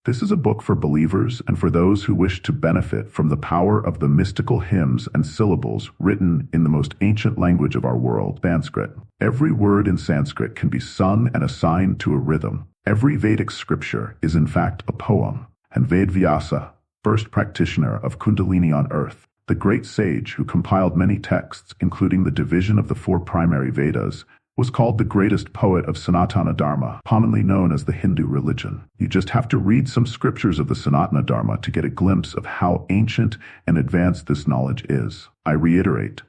This is a book for believers and for those who wish to benefit from the power of the mystical hymns and syllables written in the most ancient language of our world, Sanskrit. Every word in Sanskrit can be sung and assigned to a rhythm. Every Vedic scripture is in fact a poem, and Vedvyasa, first practitioner of Kundalini on earth, the great sage who compiled many texts, including the division of the 4 primary Vedas, was called the greatest poet of Sanatana Dharma, commonly known as the Hindu religion. You just have to read some scriptures of the Sanatana Dharma to get a glimpse of how ancient and advanced this knowledge is. I reiterate,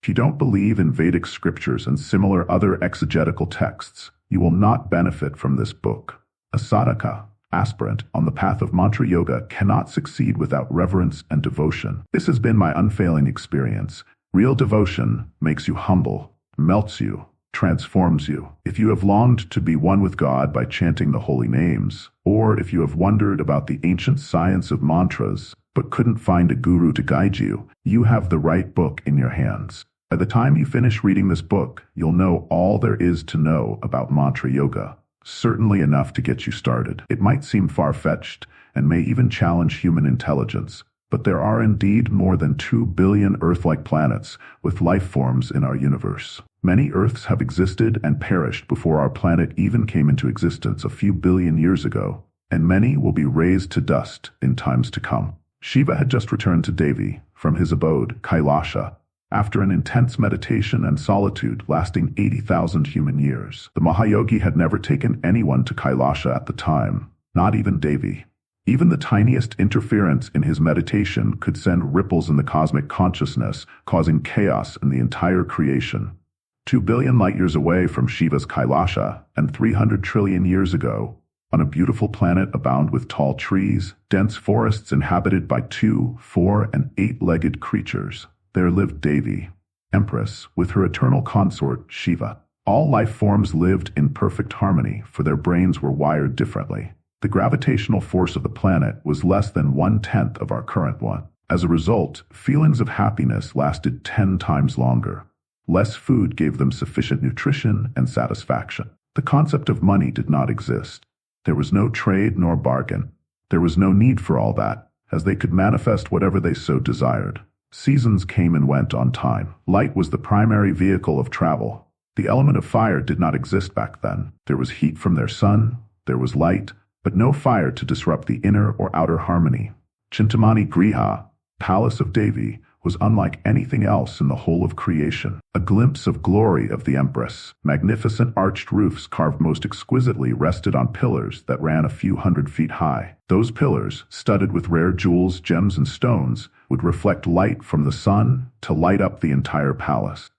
if you don't believe in Vedic scriptures and similar other exegetical texts, you will not benefit from this book. A sadhaka, aspirant on the path of mantra yoga, cannot succeed without reverence and devotion. This has been my unfailing experience. Real devotion makes you humble, melts you, transforms you. If you have longed to be one with God by chanting the holy names, or if you have wondered about the ancient science of mantras but couldn't find a guru to guide you, you have the right book in your hands. By the time you finish reading this book, you'll know all there is to know about mantra yoga. Certainly enough to get you started. It might seem far-fetched and may even challenge human intelligence, but there are indeed more than 2 billion Earth-like planets with life forms in our universe. Many Earths have existed and perished before our planet even came into existence a few billion years ago, and many will be raised to dust in times to come. Shiva had just returned to Devi from his abode, Kailasha, after an intense meditation and solitude lasting 80,000 human years. The Mahayogi had never taken anyone to Kailasha at the time, not even Devi. Even the tiniest interference in his meditation could send ripples in the cosmic consciousness, causing chaos in the entire creation. 2 billion light-years away from Shiva's Kailasha, and 300 trillion years ago, on a beautiful planet abound with tall trees, dense forests inhabited by 2, 4, and 8-legged creatures, there lived Devi, Empress, with her eternal consort, Shiva. All life forms lived in perfect harmony, for their brains were wired differently. The gravitational force of the planet was less than 1/10 of our current one. As a result, feelings of happiness lasted 10 times longer. Less food gave them sufficient nutrition and satisfaction. The concept of money did not exist. There was no trade nor bargain. There was no need for all that, as they could manifest whatever they so desired. Seasons came and went on time. Light was the primary vehicle of travel. The element of fire did not exist back then. There was heat from their sun, there was light, but no fire to disrupt the inner or outer harmony. Chintamani Griha, palace of Devi, was unlike anything else in the whole of creation. A glimpse of glory of the Empress. Magnificent arched roofs carved most exquisitely rested on pillars that ran a few 100 feet high. Those pillars, studded with rare jewels, gems, and stones, would reflect light from the sun to light up the entire palace.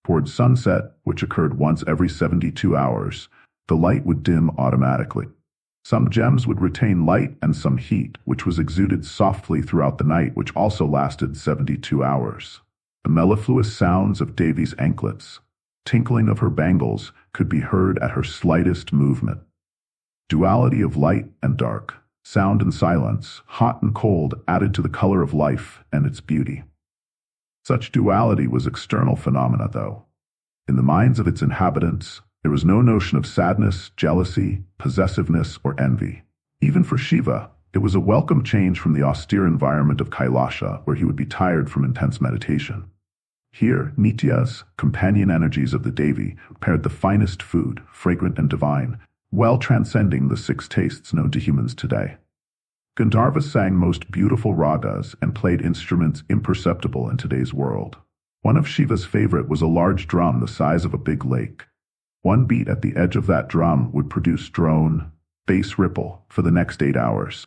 Toward sunset, which occurred once every 72 hours, the light would dim automatically. Some gems would retain light and some heat, which was exuded softly throughout the night, which also lasted 72 hours. The mellifluous sounds of Devi's anklets, tinkling of her bangles, could be heard at her slightest movement. Duality of light and dark, sound and silence, hot and cold added to the color of life and its beauty. Such duality was external phenomena, though. In the minds of its inhabitants, there was no notion of sadness, jealousy, possessiveness, or envy. Even for Shiva, it was a welcome change from the austere environment of Kailasha, where he would be tired from intense meditation. Here, Nityas, companion energies of the Devi, prepared the finest food, fragrant and divine, well transcending the 6 tastes known to humans today. Gandharvas sang most beautiful ragas and played instruments imperceptible in today's world. One of Shiva's favorite was a large drum the size of a big lake. One beat at the edge of that drum would produce drone, bass ripple for the next 8 hours.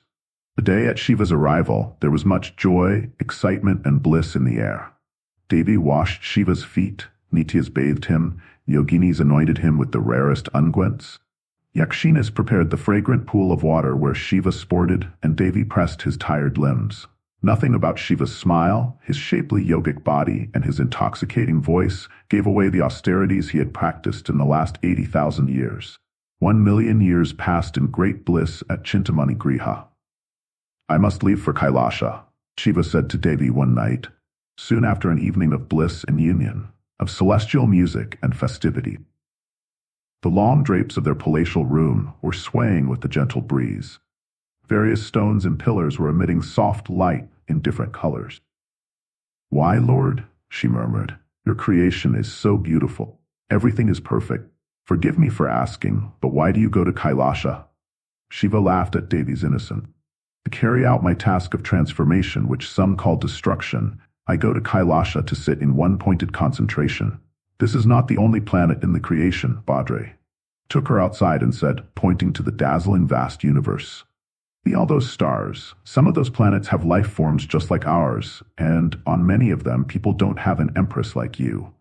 The day at Shiva's arrival, there was much joy, excitement, and bliss in the air. Devi washed Shiva's feet, Nityas bathed him, yoginis anointed him with the rarest unguents. Yakshinis prepared the fragrant pool of water where Shiva sported, and Devi pressed his tired limbs. Nothing about Shiva's smile, his shapely yogic body, and his intoxicating voice gave away the austerities he had practiced in the last 80,000 years. 1 million years passed in great bliss at Chintamani Griha. "I must leave for Kailasha," Shiva said to Devi one night, soon after an evening of bliss and union, of celestial music and festivity. The long drapes of their palatial room were swaying with the gentle breeze. Various stones and pillars were emitting soft light in different colors. "Why, Lord?" she murmured. "Your creation is so beautiful. Everything is perfect. Forgive me for asking, but why do you go to Kailasha?" Shiva laughed at Devi's innocence. "To carry out my task of transformation, which some call destruction, I go to Kailasha to sit in one-pointed concentration. This is not the only planet in the creation," Badre took her outside and said, pointing to the dazzling vast universe. "See all those stars? Some of those planets have life forms just like ours, and on many of them people don't have an empress like you.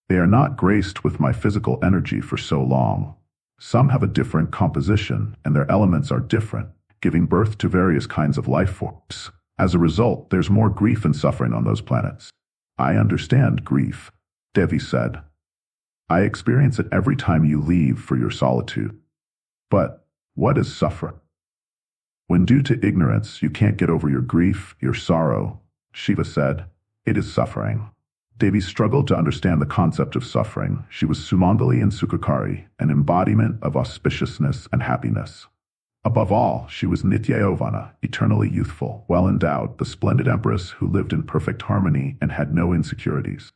They are not graced with my physical energy for so long. Some have a different composition, and their elements are different, giving birth to various kinds of life forms. As a result, there's more grief and suffering on those planets." "I understand grief," Devi said. "I experience it every time you leave for your solitude. But what is suffering?" "When due to ignorance you can't get over your grief, your sorrow," Shiva said, "it is suffering." Devi struggled to understand the concept of suffering. She was Sumangali and Sukhakari, an embodiment of auspiciousness and happiness. Above all, she was Nitya Yovana, eternally youthful, well-endowed, the splendid empress who lived in perfect harmony and had no insecurities.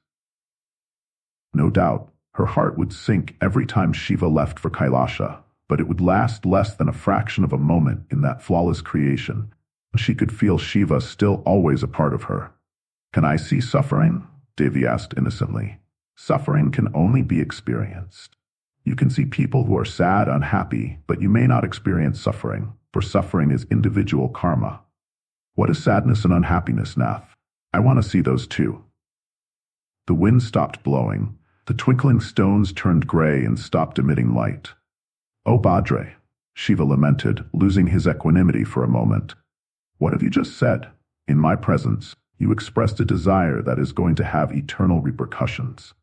No doubt, her heart would sink every time Shiva left for Kailasha, but it would last less than a fraction of a moment in that flawless creation. She could feel Shiva still always a part of her. "Can I see suffering?" Devi asked innocently. "Suffering can only be experienced. You can see people who are sad, unhappy, but you may not experience suffering, for suffering is individual karma." "What is sadness and unhappiness, Nath? I want to see those too." The wind stopped blowing. The twinkling stones turned gray and stopped emitting light. "Oh, Badre," Shiva lamented, losing his equanimity for a moment. "What have you just said? In my presence, you expressed a desire that is going to have eternal repercussions."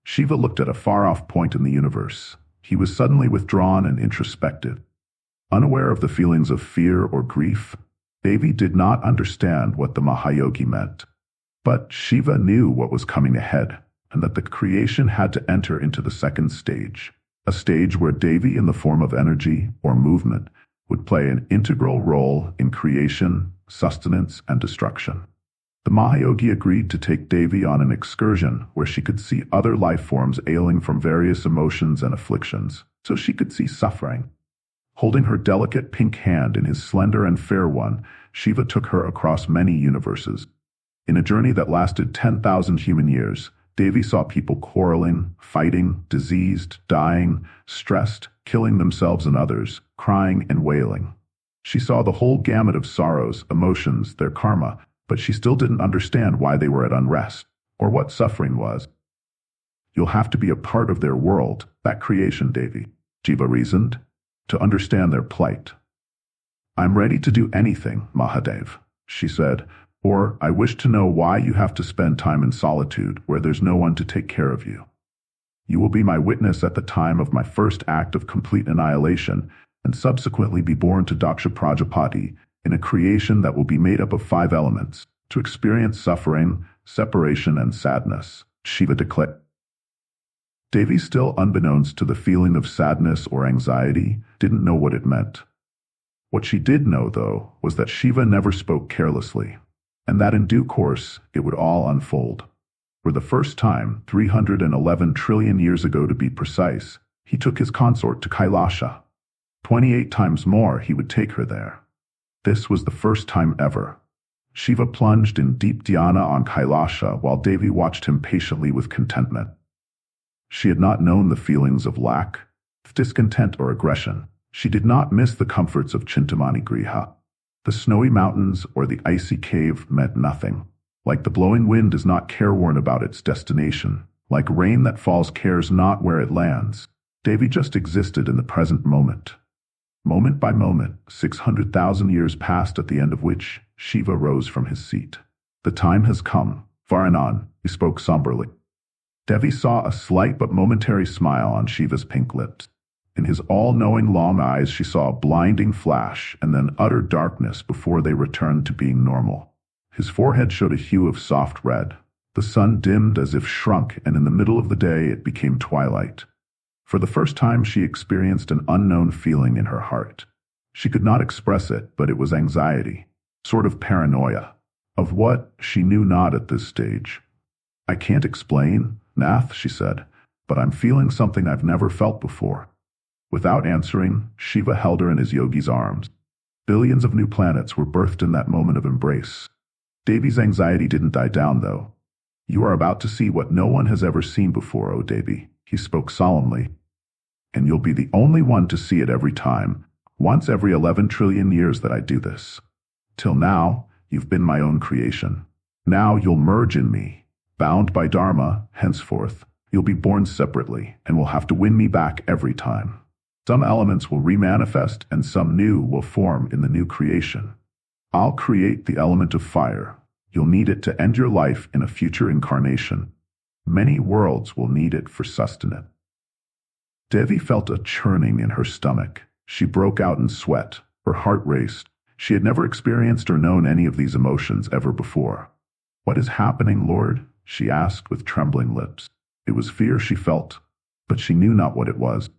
Shiva looked at a far-off point in the universe. He was suddenly withdrawn and introspective. Unaware of the feelings of fear or grief, Devi did not understand what the Mahayogi meant. But Shiva knew what was coming ahead, and that the creation had to enter into the second stage, a stage where Devi, in the form of energy or movement, would play an integral role in creation, sustenance, and destruction. The Mahayogi agreed to take Devi on an excursion where she could see other life forms ailing from various emotions and afflictions, so she could see suffering. Holding her delicate pink hand in his slender and fair one, Shiva took her across many universes. In a journey that lasted 10,000 human years, Devi saw people quarreling, fighting, diseased, dying, stressed, killing themselves and others, crying and wailing. She saw the whole gamut of sorrows, emotions, their karma, but she still didn't understand why they were at unrest, or what suffering was. "You'll have to be a part of their world, that creation, Devi," Shiva reasoned, "to understand their plight." "I'm ready to do anything, Mahadev," she said, "or I wish to know why you have to spend time in solitude where there's no one to take care of you. You will be my witness at the time of my first act of complete annihilation, and subsequently be born to Daksha Prajapati in a creation that will be made up of 5 elements, to experience suffering, separation, and sadness," Shiva declared. Devi, still unbeknownst to the feeling of sadness or anxiety, didn't know what it meant. What she did know, though, was that Shiva never spoke carelessly, and that in due course it would all unfold. For the first time, 311 trillion years ago to be precise, he took his consort to Kailasha. 28 times more he would take her there. This was the first time ever. Shiva plunged in deep dhyana on Kailasha while Devi watched him patiently with contentment. She had not known the feelings of lack, discontent, or aggression. She did not miss the comforts of Chintamani Griha. The snowy mountains or the icy cave meant nothing. Like the blowing wind is not careworn about its destination, like rain that falls cares not where it lands, Devi just existed in the present moment. Moment by moment, 600,000 years passed, at the end of which Shiva rose from his seat. "The time has come, Varanan," he spoke somberly. Devi saw a slight but momentary smile on Shiva's pink lips. In his all-knowing long eyes she saw a blinding flash and then utter darkness before they returned to being normal. His forehead showed a hue of soft red. The sun dimmed as if shrunk, and in the middle of the day it became twilight. For the first time she experienced an unknown feeling in her heart. She could not express it, but it was anxiety, sort of paranoia. Of what, she knew not at this stage. I can't explain, Nath, she said, but I'm feeling something I've never felt before. Without answering, Shiva held her in his yogi's arms. Billions of new planets were birthed in that moment of embrace. Devi's anxiety didn't die down, though. You are about to see what no one has ever seen before, O Devi, he spoke solemnly. And you'll be the only one to see it every time, once every 11 trillion years that I do this. Till now, you've been my own creation. Now you'll merge in me. Bound by Dharma, henceforth, you'll be born separately and will have to win me back every time. Some elements will remanifest and some new will form in the new creation. I'll create the element of fire. You'll need it to end your life in a future incarnation. Many worlds will need it for sustenance. Devi felt a churning in her stomach. She broke out in sweat. Her heart raced. She had never experienced or known any of these emotions ever before. What is happening, Lord? She asked with trembling lips. It was fear she felt, but she knew not what it was.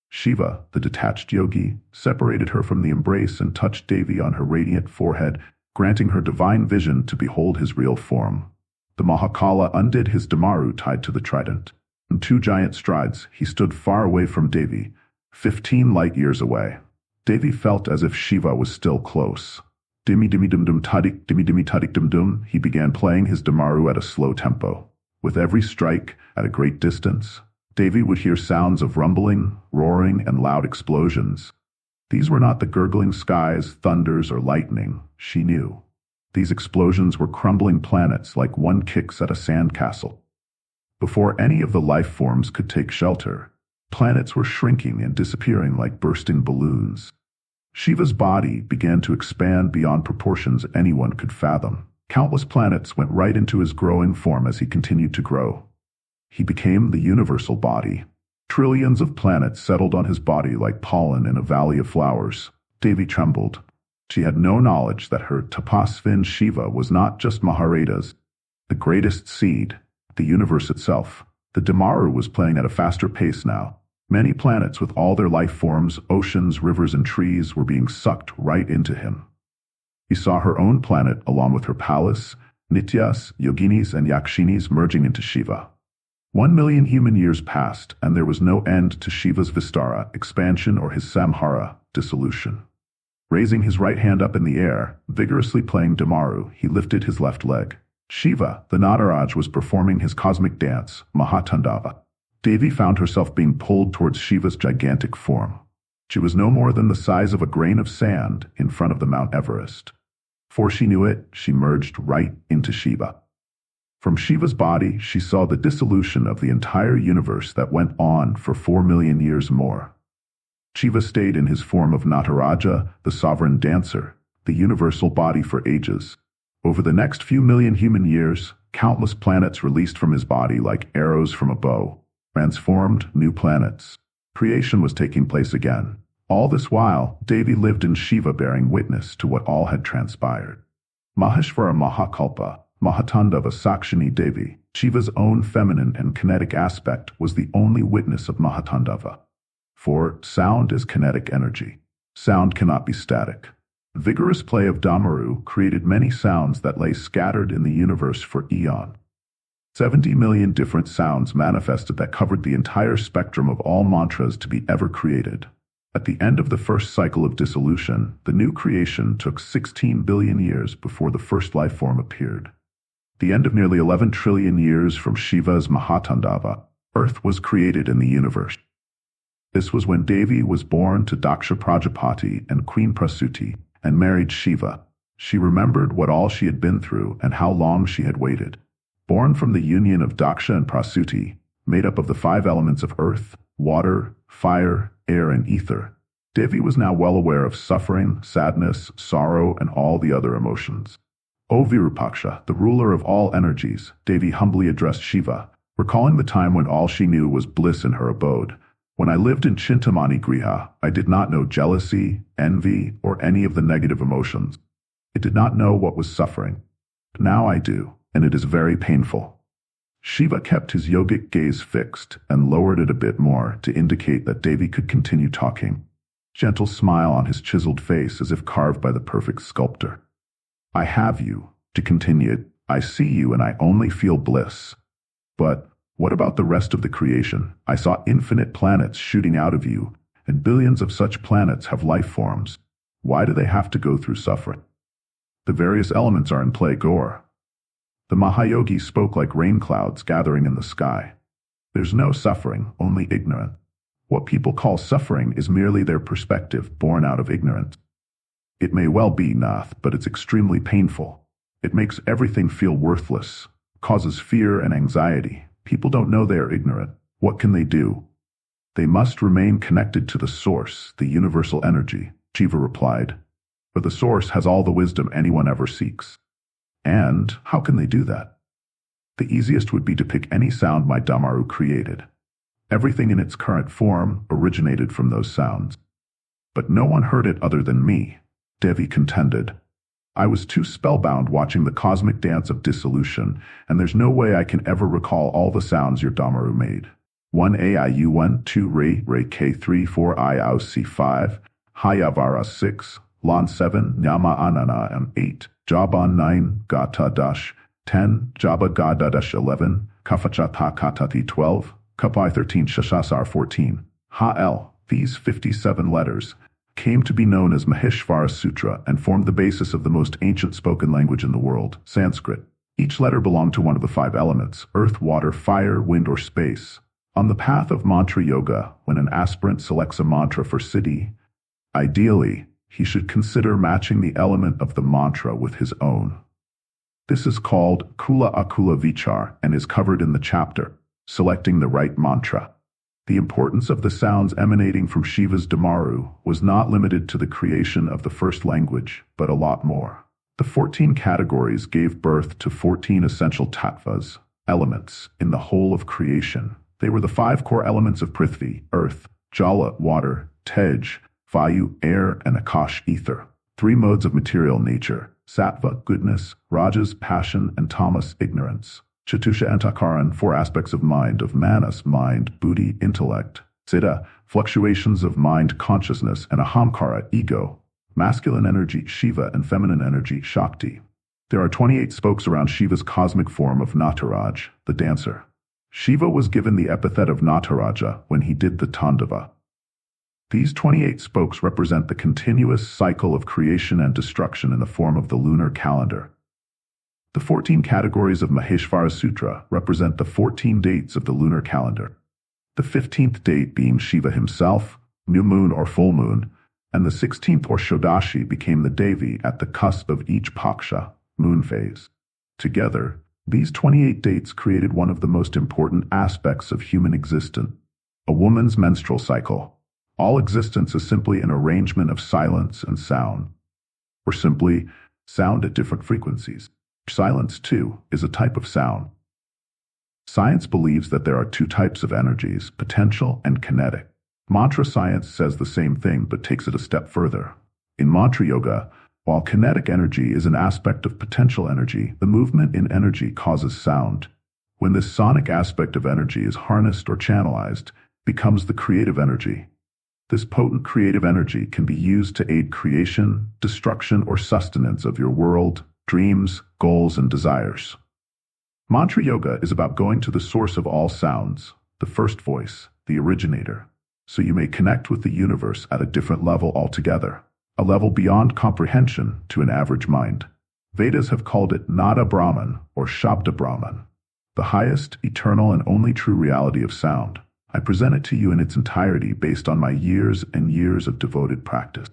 Shiva, the detached yogi, separated her from the embrace and touched Devi on her radiant forehead, granting her divine vision to behold his real form. The Mahakala undid his damaru tied to the trident. In 2 giant strides, he stood far away from Devi, 15 light years away. Devi felt as if Shiva was still close. Dimmy dimmy dum dum tadik dimmy dimmy tadik dum dum, he began playing his damaru at a slow tempo. With every strike, at a great distance, Devi would hear sounds of rumbling, roaring, and loud explosions. These were not the gurgling skies, thunders, or lightning, she knew. These explosions were crumbling planets like one kicks at a sandcastle. Before any of the life forms could take shelter, planets were shrinking and disappearing like bursting balloons. Shiva's body began to expand beyond proportions anyone could fathom. Countless planets went right into his growing form as he continued to grow. He became the universal body. Trillions of planets settled on his body like pollen in a valley of flowers. Devi trembled. She had no knowledge that her tapasvin Shiva was not just Maharada's, the greatest seed, the universe itself. The damaru was playing at a faster pace now. Many planets with all their life forms, oceans, rivers, and trees were being sucked right into him. He saw her own planet along with her palace, Nityas, Yoginis, and Yakshinis merging into Shiva. 1 million human years passed, and there was no end to Shiva's Vistara, expansion, or his Samhara, dissolution. Raising his right hand up in the air, vigorously playing damaru, he lifted his left leg. Shiva, the Nataraj, was performing his cosmic dance, Mahatandava. Devi found herself being pulled towards Shiva's gigantic form. She was no more than the size of a grain of sand in front of the Mount Everest. Before she knew it, she merged right into Shiva. From Shiva's body, she saw the dissolution of the entire universe that went on for 4 million years more. Shiva stayed in his form of Nataraja, the sovereign dancer, the universal body for ages. Over the next few million human years, countless planets released from his body like arrows from a bow, transformed new planets. Creation was taking place again. All this while, Devi lived in Shiva bearing witness to what all had transpired. Maheshvara Mahakalpa, Mahatandava Sakshini Devi, Shiva's own feminine and kinetic aspect, was the only witness of Mahatandava. For sound is kinetic energy. Sound cannot be static. The vigorous play of damaru created many sounds that lay scattered in the universe for eon. 70 million different sounds manifested that covered the entire spectrum of all mantras to be ever created. At the end of the first cycle of dissolution, the new creation took 16 billion years before the first life form appeared. The end of nearly 11 trillion years from Shiva's Mahatandava, Earth was created in the universe. This was when Devi was born to Daksha Prajapati and Queen Prasuti and married Shiva. She remembered what all she had been through and how long she had waited. Born from the union of Daksha and Prasuti, made up of the 5 elements of earth, water, fire, air, and ether, Devi was now well aware of suffering, sadness, sorrow, and all the other emotions. O Virupaksha, the ruler of all energies, Devi humbly addressed Shiva, recalling the time when all she knew was bliss in her abode. When I lived in Chintamani Griha, I did not know jealousy, envy, or any of the negative emotions. I did not know what was suffering. Now I do, and it is very painful. Shiva kept his yogic gaze fixed and lowered it a bit more to indicate that Devi could continue talking. gentle smile on his chiseled face as if carved by the perfect sculptor. I have you, she continued. I see you and I only feel bliss. But what about the rest of the creation? I saw infinite planets shooting out of you, and billions of such planets have life forms. Why do they have to go through suffering? The various elements are in play, Gore. The Mahayogi spoke like rain clouds gathering in the sky. There's no suffering, only ignorance. What people call suffering is merely their perspective, born out of ignorance. It may well be, Nath, but it's extremely painful. It makes everything feel worthless, causes fear and anxiety. People don't know they are ignorant. What can they do? They must remain connected to the source, the universal energy, Shiva replied. For the source has all the wisdom anyone ever seeks. And how can they do that? The easiest would be to pick any sound my Damaru created. Everything in its current form originated from those sounds. But no one heard it other than me, Devi contended. I was too spellbound watching the cosmic dance of dissolution, and there's no way I can ever recall all the sounds your Damaru made. 1 AIU 1 2 Re K3 4 IAU C5 Hayavara 6 Lon 7 Nyama Anana and 8 Jaban 9 Gata Dash 10 Jaba Gada Dash 11 Kafachata Katati 12 Kapai 13 Shashasar 14 Ha-El. These 57 letters came to be known as Maheshvara Sutra and formed the basis of the most ancient spoken language in the world, Sanskrit. Each letter belonged to one of the 5 elements, earth, water, fire, wind, or space. On the path of mantra yoga, when an aspirant selects a mantra for siddhi, ideally, he should consider matching the element of the mantra with his own. This is called Kula Akula Vichar and is covered in the chapter, Selecting the Right Mantra. The importance of the sounds emanating from Shiva's Damaru was not limited to the creation of the first language, but a lot more. The 14 categories gave birth to 14 essential tattvas, elements, in the whole of creation. They were the 5 core elements of Prithvi, earth, Jala, water, Tej, Vayu, air, and Akash, ether. 3 modes of material nature, Sattva, goodness, Rajas, passion, and Tamas, ignorance. Chatusha Antakaran, 4 aspects of mind, of Manas, mind, Buddhi, intellect, Siddha, fluctuations of mind, consciousness, and Ahamkara, ego, masculine energy, Shiva, and feminine energy, Shakti. There are 28 spokes around Shiva's cosmic form of Nataraj, the dancer. Shiva was given the epithet of Nataraja when he did the Tandava. These 28 spokes represent the continuous cycle of creation and destruction in the form of the lunar calendar. The 14 categories of Maheshvara Sutra represent the 14 dates of the lunar calendar. The 15th date being Shiva himself, new moon or full moon, and the 16th or Shodashi became the Devi at the cusp of each Paksha, moon phase. Together, these 28 dates created one of the most important aspects of human existence, a woman's menstrual cycle. All existence is simply an arrangement of silence and sound, or simply sound at different frequencies. Silence, too, is a type of sound. Science believes that there are 2 types of energies, potential and kinetic. Mantra science says the same thing but takes it a step further. In mantra yoga, while kinetic energy is an aspect of potential energy, the movement in energy causes sound. When this sonic aspect of energy is harnessed or channelized, it becomes the creative energy. This potent creative energy can be used to aid creation, destruction, or sustenance of your world, dreams, goals, and desires. Mantra yoga is about going to the source of all sounds, the first voice, the originator, so you may connect with the universe at a different level altogether, a level beyond comprehension to an average mind. Vedas have called it Nada Brahman or Shabda Brahman, the highest, eternal, and only true reality of sound. I present it to you in its entirety based on my years and years of devoted practice.